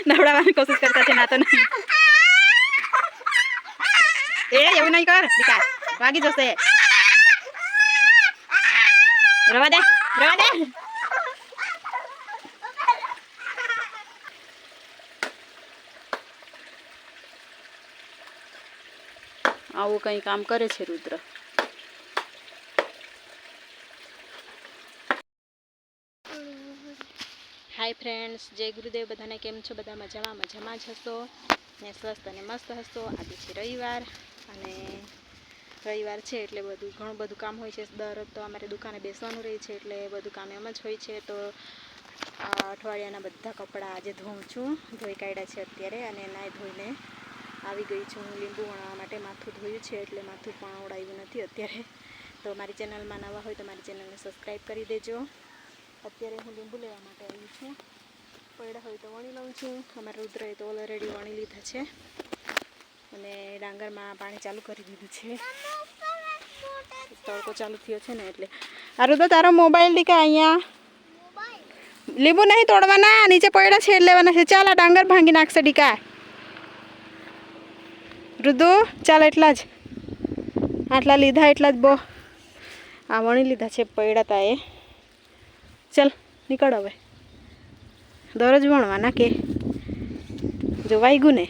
નવડાવવાની કોશિશ કરતા છે ના તો નહીં એ એવું નહીં કર દીકા વાગી જશે રવા દે આવું કંઈ કામ કરે છે રુદ્ર હાય ફ્રેન્ડ્સ જય ગુરુદેવ બધાને કેમ છો બધા મજામાં જ હશો ને સ્વસ્થ અને મસ્ત હશો આજે છે રવિવાર અને રવિવાર છે એટલે ઘણું બધું કામ હોય છે દરરોજ તો અમારે દુકાને બેસવાનું રહે છે એટલે બધું કામ એમ જ હોય છે તો અઠવાડિયાના બધા કપડાં આજે ધોઉં છું ધોઈ કાઢ્યા છે અત્યારે અને નાહી ધોઈને આવી ગઈ છું હું લીંબુ વણાવવા માટે માથું ધોયું છે એટલે માથું પણ ઓળાવ્યું નથી અત્યારે તો મારી ચેનલમાં નવા હોય તો મારી ચેનલને સબસ્ક્રાઈબ કરી દેજો અત્યારે હું લીંબુ લેવા માટે આવી છું પડ્યા હોય તો વણી લઉં છું અમારા રુદ્રએ તો ઓલરેડી વણી લીધા છે અને ડાંગરમાં પાણી ચાલુ કરી દીધું છે તડકો ચાલુ થયો છે ને એટલે આ રુદ્ર તારો મોબાઈલ દીકા અહીંયા લીંબુ નહીં તોડવાના નીચે પડ્યા છે એટલે લેવાના છે ચાલ આ ડાંગર ભાંગી નાખશે ડીકા રુદુ ચાલ એટલા જ આટલા લીધા એટલા જ બહુ આ વણી લીધા છે પડ્યા તા એ ચાલ નીકળ હવે દરરોજ વણવાના કે જો વાગ્યું ને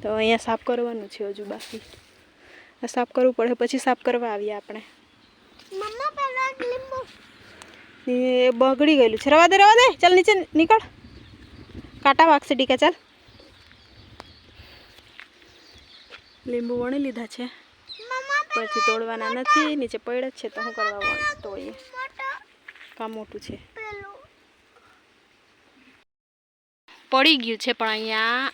તો અહીંયા સાફ કરવાનું છે હજુ બાકી સાફ કરવું પડે પછી સાફ કરવા આવીએ આપણે એ બગડી ગયેલું છે રવા દે ચાલ નીચે નીકળ કાંટા વાગશે ટીકા ચાલ લીંબુ વણી લીધા છે પરથી તોડવાના નથી નીચે પડ્યા જ છે તો શું કરવા તોડીએ કામ મોટું છે પડી ગયું છે પણ અહીંયા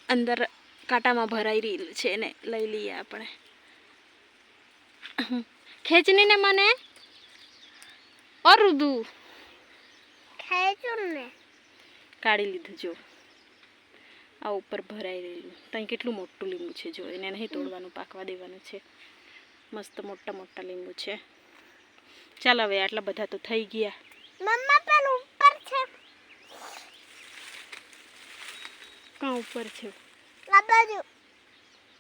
અંદર કાંટામાં ભરાઈ રહેલું છે ને લઈ લઈએ આપણે ખેંચની ને મને ઓર રુદુ ખેંચું કાઢી લીધું જો આ ઉપર ભરાઈ રહેલું ત્યાં કેટલું મોટું લીંબુ છે જો એને નહીં તોડવાનું પાકવા દેવાનું છે મસ્ત મોટા લીંબુ છે ચાલ હવે આટલા બધા તો થઈ ગયા મમ્મા પેલું ઉપર છે કાં ઉપર છે આ બાજુ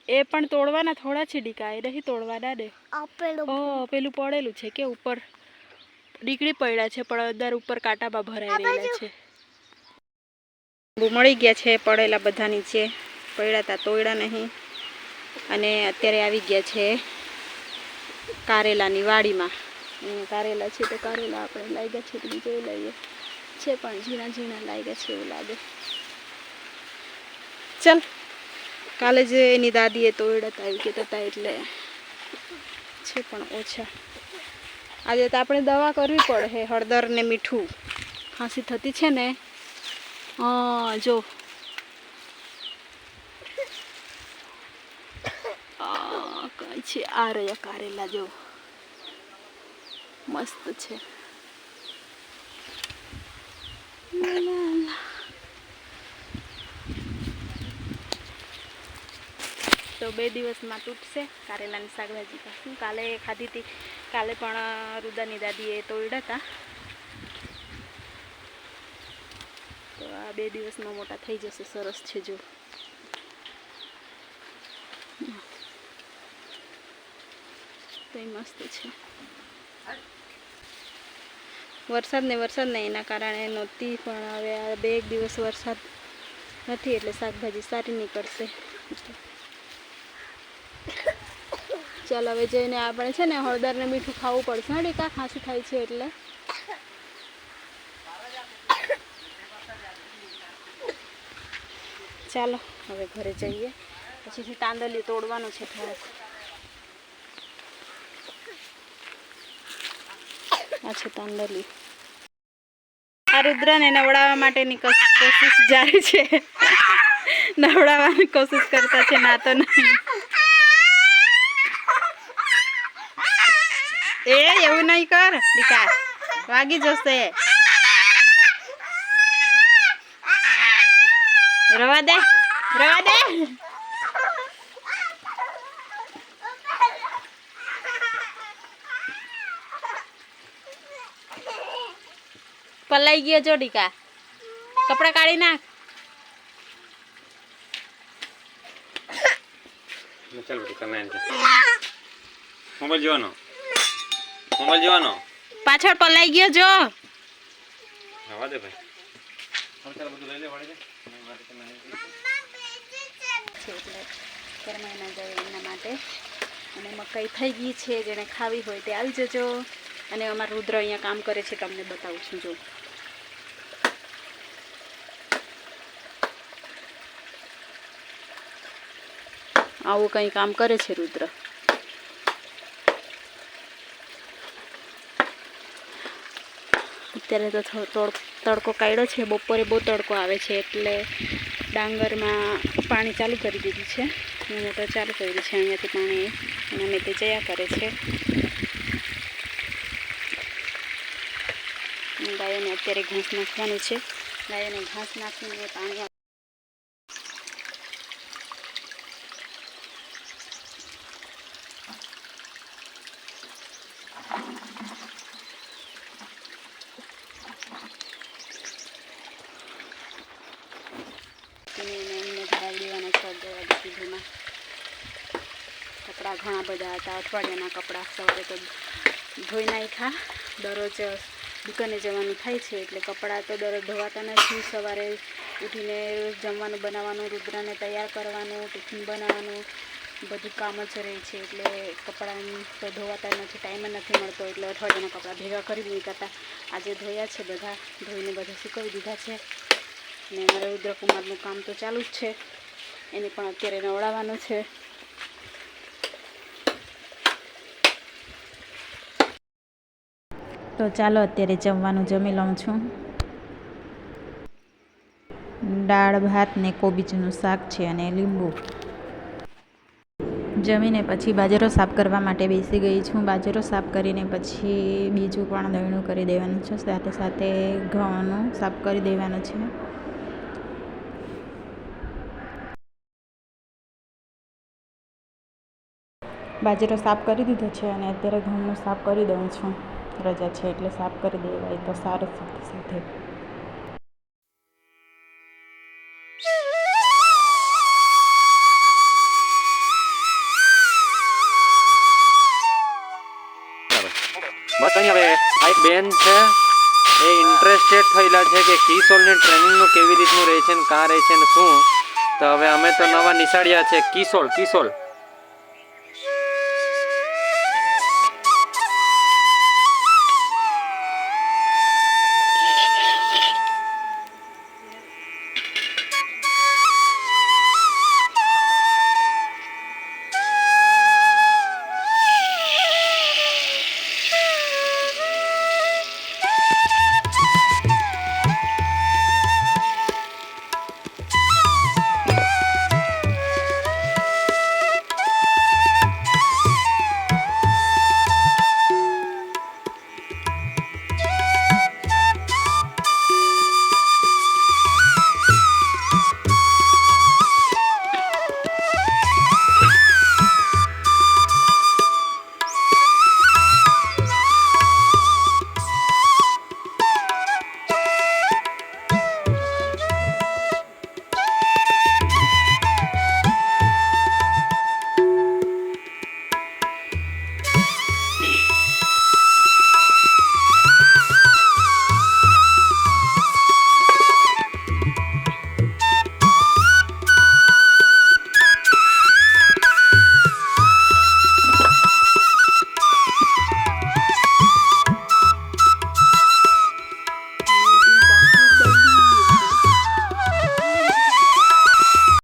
એ પણ તોડવાના થોડા છે ડીકા એ નહીં તોડવાના દે પેલું પડેલું છે કે ઉપર દીકરી પડ્યા છે પણ અંદર ઉપર કાંટામાં ભરાઈ રહેલા છે મળી ગયા છે પડેલા બધા નીચે પડ્યા હતા તોડ્યા નહીં અને અત્યારે આવી ગયા છે કારેલાની વાડીમાં કારેલા છે તો કારેલા આપણે લાગ્યા છે તો જોઈ લઈએ છે પણ ઝીણા લાગ્યા છે એવું લાગે ચાલ કાલે જે એની દાદીએ તોડ્યા હતા એવું કહેતા હતા એટલે છે પણ ઓછા આજે તો આપણે દવા કરવી પડે હળદર ને મીઠું ખાંસી થતી છે ને જો કઈ છે આ રહ્યા કારેલા જો મસ્ત છે તો 2 દિવસમાં તૂટશે કારેલાની શાકભાજી પાછું કાલે ખાધી હતી કાલે પણ રુદાની દાદીએ તોડ્યા હતા તો આ 2 દિવસમાં મોટા થઈ જશે સરસ છે જો તો મસ્ત છે વરસાદ ને એના કારણે નહોતી પણ હવે આ 2 દિવસ વરસાદ નથી એટલે શાકભાજી સારી નીકળશે ચાલ હવે જઈને આપણે છે ને હળદર ને મીઠું ખાવું પડશે ને ડીકા ખાંસી થાય છે એટલે ચાલો હવે ઘરે જઈએ પછીથી તાંદલી તોડવાનું છે થોડુંક આ છે તાંદલી આ રુદ્રને નવડાવવા માટેની કોશિશ જારી છે નવડાવવાની કોશિશ કરતા છે ના તો નહીં એ એવું નહીં કર દીકા વાગી જશે રવા દે પલાઈ ગયો જો ડીકા કપડાં કાઢી નાખ. ચાલ બધું કમાય મોબાઈલ જોવાનો પાછળ પલાઈ ગયો જો. હવા દે ભાઈ. ચાલ બધું લઈ લે વાળી દે. કરમાઈના જાય એમના માટે. અને મકાઈ થઈ ગઈ છે, જેને ખાવી હોય તે આવી જજો. અને અમારા રુદ્ર અહીંયા કામ કરે છે, તમને બતાવું છું જો. આવું કંઈ કામ કરે છે રુદ્ર. અત્યારે તો તડકો કાઢ્યો છે, બપોરે બહુ તડકો આવે છે એટલે ડાંગરમાં પાણી ચાલુ કરી દીધું છે. મોટર ચાલુ કરી છે, અહીંયાથી પાણી અને તે જયા કરે છે. ગાયોને અત્યારે ઘાસ નાખવાનું છે. ગાયોને ઘાસ નાખીને પાણી એમને ધરાવી દેવાના છે. 11 વાગ્યા સુધીમાં કપડાં ઘણા બધા હતા, અઠવાડિયાના કપડાં સવારે તો ધોઈ નાખ્યા. દરરોજ દુકાને જવાનું થાય છે એટલે કપડાં તો દરરોજ ધોવાતા નથી. સવારે ઉઠીને જમવાનું બનાવવાનું, રુદ્રને તૈયાર કરવાનું, ટિફિન બનાવવાનું, બધું કામ જ રહે છે એટલે કપડાં તો ધોવાતા નથી, ટાઈમ જ નથી મળતો. એટલે અઠવાડિયાના કપડાં ભેગા કરી મૂક્યા હતા. આજે ધોયા છે, બધા ધોઈને બધા સુકવી દીધા છે. ને મારા રુદ્રકુમારનું કામ તો ચાલુ જ છે, એને પણ અત્યારે નવડાવવાનું છે. તો ચાલો અત્યારે જમવાનું જમી લઉં છું. દાળ ભાત ને કોબીજનું શાક છે અને લીંબુ. જમીને પછી બાજરો સાફ કરવા માટે બેસી ગઈ છું. બાજરો સાફ કરીને પછી બીજું પણ દળનું કરી દેવાનું છે, સાથે સાથે ઘઉંનું સાફ કરી દેવાનું છે. બાજરો સાફ કરી દીધો છે અને અત્યારે ઘઉંનું સાફ કરી દઉં છું. રજા છે એટલે સાફ કરી દેવાય તો સારું. સાથે બસ અહીં હવે આ એક બેન છે, એ ઇન્ટરેસ્ટેડ થયેલા છે કે કિશોરની ટ્રેનિંગનું કેવી રીતનું રહે છે ને કાં રહે છે ને શું. તો હવે અમે તો નવા નિશાળ્યા છે કિશોર